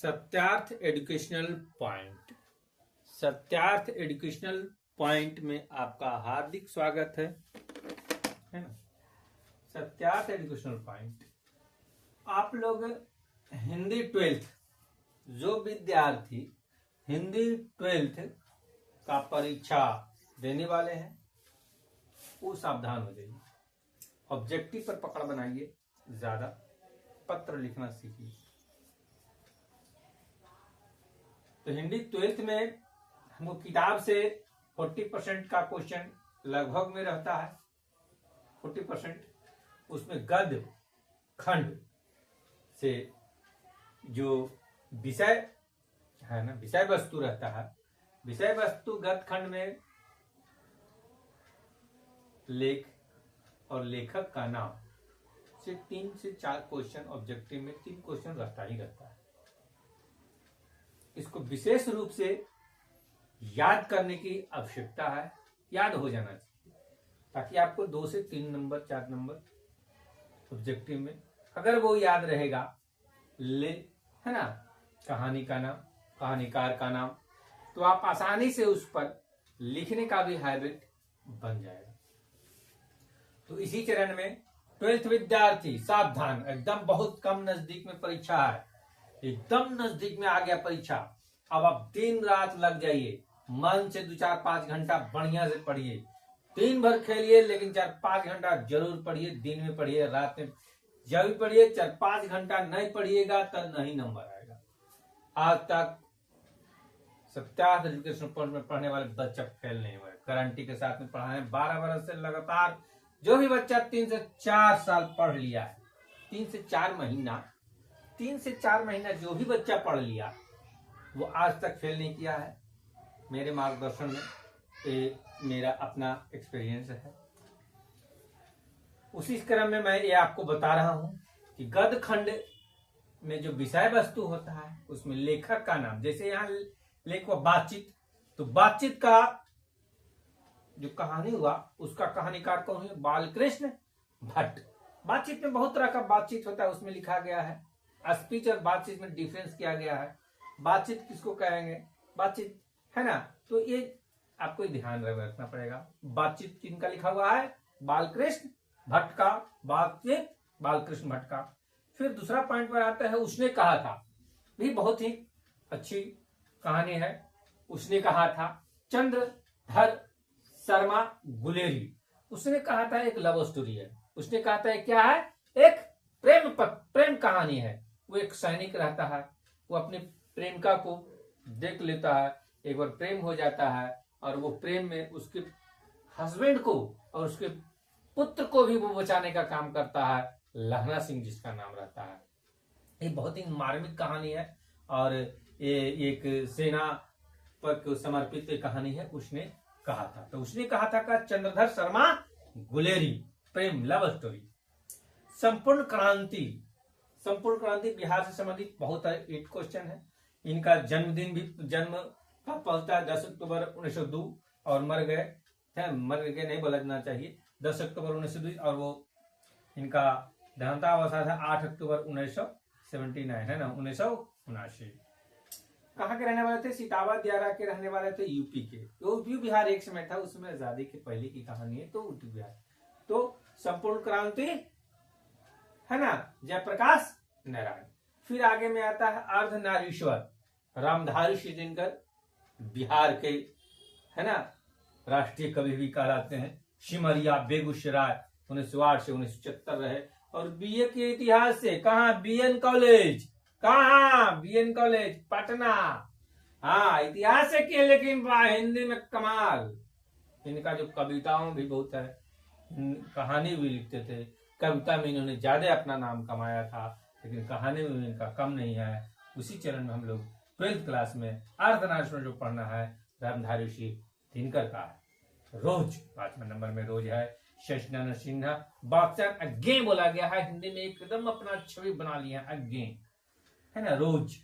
Satyarth educational point. Satyarth educational point में आपका हार्दिक स्वागत है ना। सत्यार्थ एजुकेशनल पॉइंट, आप लोग हिंदी 12th जो विद्यार्थी हिंदी 12th का परीक्षा देने वाले हैं वो सावधान हो जाइए। ऑब्जेक्टिव पर पकड़ बनाइए, ज्यादा पत्र लिखना सीखिए। तो हिंदी 12th में हमको किताब से 40% का क्वेश्चन लगभग में रहता है। 40% उसमें गद्य खंड से जो विषय है ना, विषय वस्तु रहता है। विषय वस्तु गद्य खंड में लेख और लेखक का नाम से 3 से 4 क्वेश्चन, ऑब्जेक्टिव में 3 क्वेश्चन रहता ही रहता है। इसको विशेष रूप से याद करने की आवश्यकता है, याद हो जाना चाहिए ताकि आपको 2 से 3 नंबर 4 नंबर ऑब्जेक्टिव में अगर वो याद रहेगा है ना, कहानी का नाम, कहानीकार का नाम, तो आप आसानी से उस पर लिखने का भी हैबिट बन जाएगा। तो इसी चरण में 12th विद्यार्थी सावधान, एकदम बहुत कम नजदीक में परीक्षा है, एकदम नजदीक में आ गया परीक्षा। अब आप दिन रात लग जाइए, मन से 2-4-5 घंटा बढ़िया से पढ़िए। दिन भर खेलिए लेकिन 4-5 घंटा जरूर पढ़िए। दिन में पढ़िए, रात में जब भी पढ़िए। 4-5 घंटा नहीं पढ़िएगा तब नहीं नंबर आएगा। आज तक सत्यार्थ एजुकेशन पॉइंट में पढ़ने वाले बच्चे फेल नहीं हुए। गारंटी के साथ में पढ़ाए 12 वर्ष से लगातार। जो भी बच्चा 3 से 4 साल पढ़ लिया है, 3 से 4 महीना जो भी बच्चा पढ़ लिया वो आज तक फेल नहीं किया है। मेरे मार्गदर्शन में ये मेरा अपना एक्सपीरियंस है। उसी क्रम में मैं ये आपको बता रहा हूं कि गद्य खंड में जो विषय वस्तु होता है उसमें लेखक का नाम, जैसे यहाँ लेख हुआ बातचीत, तो बातचीत का जो कहानी हुआ उसका कहानीकार कौन है? बालकृष्ण भट्ट। बातचीत में बहुत तरह का बातचीत होता है, उसमें लिखा गया है। स्पीच और बातचीत में डिफरेंस किया गया है। बातचीत किसको कहेंगे? बातचीत है ना, तो ये आपको ध्यान रखना पड़ेगा। बातचीत किनका लिखा हुआ है? बालकृष्ण भट्ट का। बातचीत बालकृष्ण भट्ट का। फिर दूसरा पॉइंट पर आता है उसने कहा था, भी बहुत ही अच्छी कहानी है। उसने कहा था, चंद्रधर शर्मा गुलेरी। उसने कहा था एक लव स्टोरी है। उसने कहा था क्या है? एक प्रेम कहानी है। वो एक सैनिक रहता है, वो अपने प्रेमिका को देख लेता है, एक बार प्रेम हो जाता है और वो प्रेम में उसके हस्बैंड को और उसके पुत्र को भी वो बचाने का काम करता है। लहना सिंह जिसका नाम रहता है। ये बहुत ही मार्मिक कहानी है और ये एक सेना पर समर्पित कहानी है। उसने कहा था, तो उसने कहा था का चंद्रधर शर्मा गुलेरी, प्रेम लव स्टोरी। संपूर्ण क्रांति बिहार से संबंधित बहुत 8 क्वेश्चन है। इनका जन्मदिन भी, जन्म का पहुंचता है 10 अक्टूबर 1902 और मर गए नहीं बोलना चाहिए, 10 अक्टूबर 1902 और वो इनका देहांतावसाद है 8 अक्टूबर 1979 है ना, 1979। कहाँ के रहने वाले थे? सितावा दियारा के रहने वाले थे, यूपी के। यूपी बिहार एक समय था, उसमें आजादी के पहले की कहानी है। तो यूपी बिहार, तो संपूर्ण क्रांति है ना, जयप्रकाश नारायण। फिर आगे में आता है अर्धनारीश्वर रामधारी सिंह दिनकर, बिहार के है ना राष्ट्रीय कवि भी कहलाते हैं। सिमरिया बेगूसराय 1908 से 1974 रहे और बीए के इतिहास से कहा? BN college. कहा? BN college Patna. हाँ, इतिहास से किए लेकिन हिंदी में कमाल। इनका जो कविताओं भी बहुत है, कहानी भी लिखते थे। कविता में इन्होंने ज्यादा अपना नाम कमाया था लेकिन कहानी में इनका कम नहीं है। उसी चरण में हम लोग 12th क्लास में अर्धनारीश्वर जो पढ़ना है रामधारी सिंह दिनकर का है। रोज 5वें नंबर में रोज है। सचिदानंद सिन्हा बागचान अगेन बोला गया है, हिंदी में एकदम अपना छवि बना लिया अगेन है ना। रोज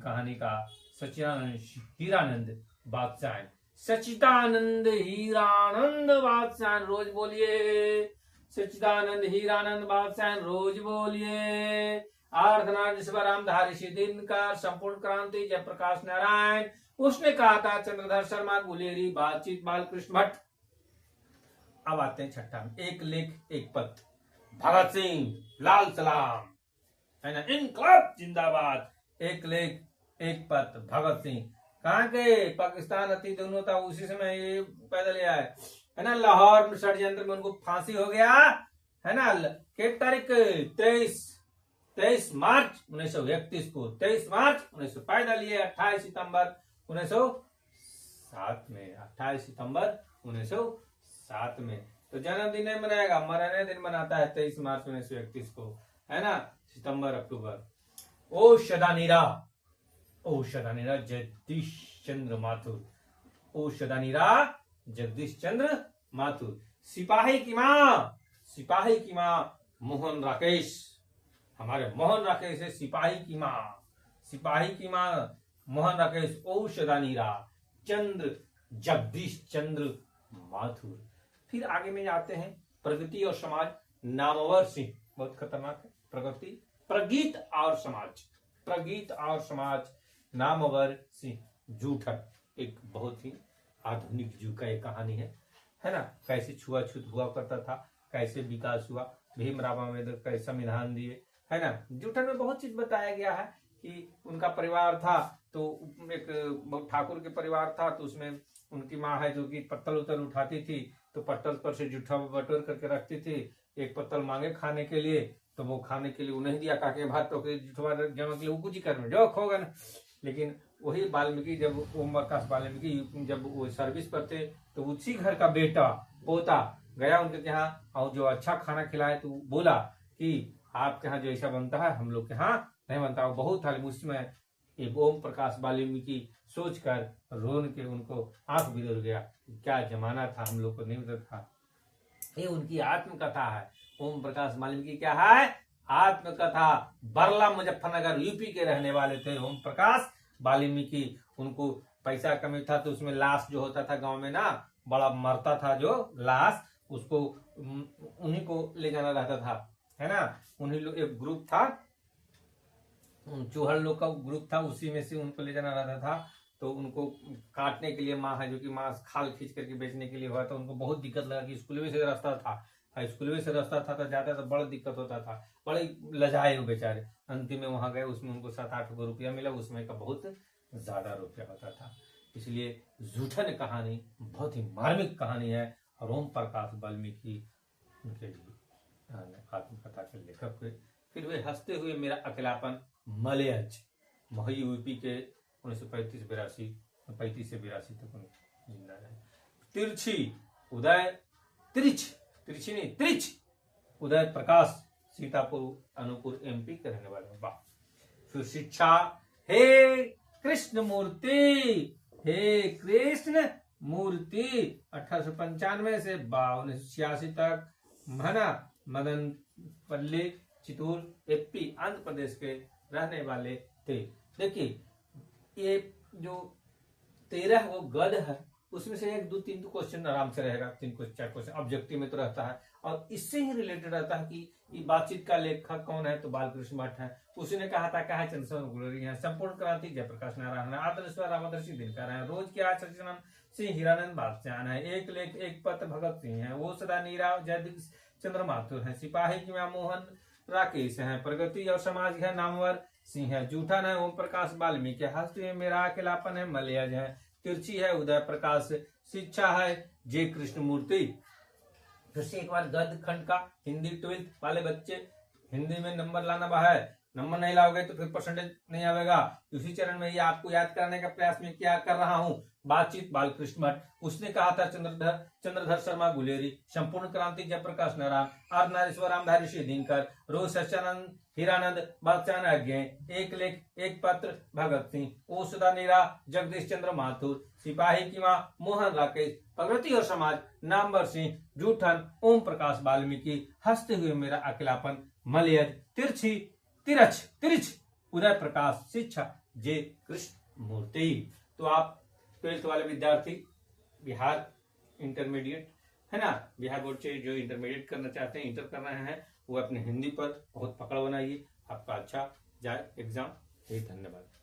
कहानी का सचिदानंद हीरानंद बागचान, सचिदानंद हीरानंद बागचान। रोज बोलिए, सच्चिदानंद हीरानंद बादशाह रोज बोलिए। अर्धनारीश्वर रामधारी ऋषि दिनकर, संपूर्ण क्रांति जयप्रकाश नारायण। उसने कहा था चंद्रधर शर्मा गुलेरी, बातचीत बालकृष्ण भट्ट। अब आते हैं छठा में, एक लेख एक पत्र, भगत सिंह लाल सलाम, है ना, इनकलाब जिंदाबाद। एक लेख एक पत्र, भगत सिंह कहाँ के, पाकिस्तान अति दोनों था, उसी समय ये पैदल आए, है ना। लाहौर में षड्यंत्र में उनको फांसी हो गया, है ना। किस तारीख, 23 मार्च 1931 को, 23 मार्च 1900 पैदल ये 28 सितंबर 1907 में, 28 सितंबर 1907 में। तो जन्मदिन नहीं मनाएगा, मरने दिन मनाता है 23 मार्च 1931 को, है ना, सितंबर अक्टूबर। ओ शदानीरा, ओ शदानीरा जगदीश चंद्र माथुर, ओ शदानीरा जगदीश चंद्र माथुर। सिपाही की माँ, सिपाही की माँ मोहन राकेश, हमारे मोहन राकेश है सिपाही की माँ, सिपाही की माँ मोहन राकेश, ओ शदानीरा चंद्र जगदीश चंद्र माथुर। फिर आगे में आते हैं प्रगति और समाज, नामवर सिंह, बहुत खतरनाक है, प्रगति, प्रगीत और समाज, प्रगीत और समाज, नामवर सिंह जूठन। एक बहुत ही आधुनिक युग का एक कहानी है ना, कैसे छुआछूत हुआ करता था, कैसे विकास हुआ, भीमराव अम्बेडकर कैसे संविधान दिए, है ना। जूठन में बहुत चीज बताया गया है कि उनका परिवार था, तो एक ठाकुर के परिवार था, तो उसमें उनकी माँ है जो कि पत्तल उत्तल उठाती थी, तो पत्तल पर से जूठा बटोर करके रखती थी। एक पत्तल मांगे खाने के लिए, तो वो खाने के लिए वो नहीं दिया, काके भात तो जूठवा जमा के लिए वो कुछ ही कर में जो खोगा ना। लेकिन वही वाल्मीकि, जब ओम प्रकाश वाल्मीकि जब वो सर्विस पर थे, तो उसी घर का बेटा पोता गया उनके यहाँ, और जो अच्छा खाना खिलाए, तो बोला कि आपके यहाँ जो ऐसा बनता है हम लोग के यहाँ नहीं बनता। वो बहुत था, उसमें एक ओम प्रकाश वाल्मीकि सोचकर रोन के उनको आंख बिदर गया। क्या जमाना था, हम लोग को नहीं पता था। ये उनकी आत्मकथा है। ओम प्रकाश वाल्मीकि क्या है, आत्मकथा। बरला मुजफ्फरनगर यूपी के रहने वाले थे ओम प्रकाश वाल्मीकि। उनको पैसा कमी था, तो उसमें लाश जो होता था गांव में ना, बड़ा मरता था जो लाश, उसको उन्हीं को ले जाना रहता था, है ना। उन्हीं लोग, एक ग्रुप था, चूहड़ लोग का ग्रुप था, उसी में से उनको ले जाना रहता था। तो उनको काटने के लिए माँ है जो कि मांस खाल खींच करके बेचने के लिए हुआ, तो उनको बहुत दिक्कत लगा कि स्कूलवे से रास्ता था, स्कूलवे से रास्ता था, तो जाता तो बड़ा दिक्कत होता था, बड़े लजाए वो बेचारे। अंतिम में वहां गए, उसमें उनको 7-8 गो रुपया मिला, उसमें का बहुत ज्यादा रुपया होता था। इसलिए जूठन कहानी बहुत ही मार्मिक कहानी है, और ओम प्रकाश वाल्मीकि उनके लिए आत्मकथा के लेखक हुए। फिर वे हंसते हुए मेरा अकेलापन, मलयज, वही यूपी के 1935 से 82 तक जिंदा रहे। तिरछी उदय, तिरछी नहीं त्रिच उदय प्रकाश, सीतापुर अनूपपुर एमपी के रहने वाले। वाह। फिर शिक्षा, हे कृष्ण मूर्ति, हे कृष्ण मूर्ति, 1895 से 1986 तक, है ना, मदन पल्ली, चितूर एपी, आंध्र प्रदेश के रहने वाले थे। देखिए, ये जो 13 वो गद है, उसमें से 1, 2, 3 क्वेश्चन आराम से रहेगा, 3 क्वेश्चन 4 क्वेश्चन ऑब्जेक्टिव में तो रहता है, और इससे ही रिलेटेड रहता है कि ये बातचीत का लेखक कौन है, तो बालकृष्ण भट्ट है। उसने कहा था क्या है, चंद्रशेखर गुलेरी है, संपूर्ण क्रांति जयप्रकाश नारायण है, आदर्शवर रामदर्शी दिनकर है, रोज की आज सचिदानंद सिंह हीरानंद बादशाह है, एक लेख एक पत्र भगत सिंह है, वो सदा नीरा जयदीश चंद्र माथुर है, सिपाही की मोहन राकेश है, प्रगति और समाज है, नामवर सिंह है, जूठन है ओम प्रकाश वाल्मीकि, हस्त है मेरा अकेलापन है, मलयज है, तिरछी है उदय प्रकाश, शिक्षा है जे कृष्ण मूर्ति। फिर से एक बार गद्य खंड का हिंदी 12th वाले बच्चे, हिंदी में नंबर लाना है, नंबर नहीं लाओगे तो फिर परसेंटेज नहीं आएगा। इसी चरण में ये आपको याद करने का प्रयास में क्या कर रहा हूँ, बातचीत बालकृष्ण भट्ट। उसने कहा था चंद्रधर शर्मा गुलेरी, संपूर्ण क्रांति जयप्रकाश नारायण, अर्धनारीश्वर रामधारी ऋषि दिनकर, रोज सच्चानंद हीरानंद बादशाह अज्ञ, एक लेख एक पत्र भगत सिंह, ओ सदा नीरा जगदीश चंद्र माथुर, सिपाही की माँ मोहन राकेश, प्रगति और समाज नामवर सिंह, जूठन ओम प्रकाश वाल्मीकि, हंसते हुए मेरा अकेलापन, मलयज, तिरछी तिरछ उदय प्रकाश, शिक्षा जे कृष्ण मूर्ति। तो आप 12th वाले विद्यार्थी, बिहार इंटरमीडिएट, है ना, बिहार बोर्ड से जो इंटरमीडिएट करना चाहते हैं, इंटर करना है, वो अपने हिंदी पर बहुत पकड़ बनाइए, आपका अच्छा जाए एग्जाम। यही धन्यवाद।